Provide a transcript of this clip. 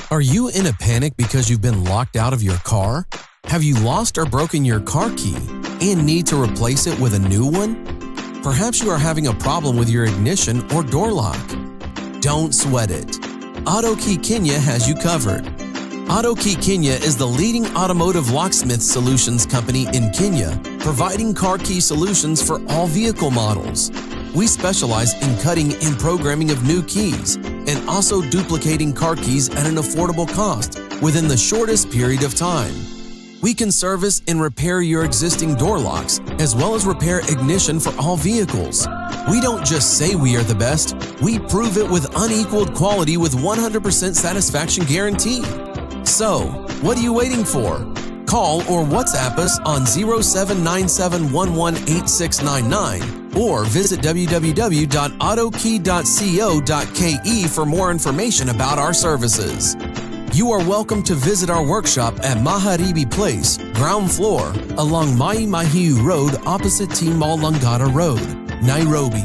Are you in a panic because you've been locked out of your car? Have you lost or broken your car key and need to replace it with a new one? Perhaps you are having a problem with your ignition or door lock. Don't sweat it. Autokey Kenya has you covered. Autokey Kenya is the leading automotive locksmith solutions company in Kenya, providing car key solutions for all vehicle models. We specialize in cutting and programming of new keys and also duplicating car keys at an affordable cost within the shortest period of time. We can service and repair your existing door locks as well as repair ignition for all vehicles. We don't just say we are the best, we prove it with unequaled quality with 100% satisfaction guarantee. So, what are you waiting for? Call or WhatsApp us on 0797118699 or visit www.autokey.co.ke for more information about our services. You are welcome to visit our workshop at Magharibi Place, ground floor, along Mai Mahiu Road opposite T Mall Langata Road, Nairobi.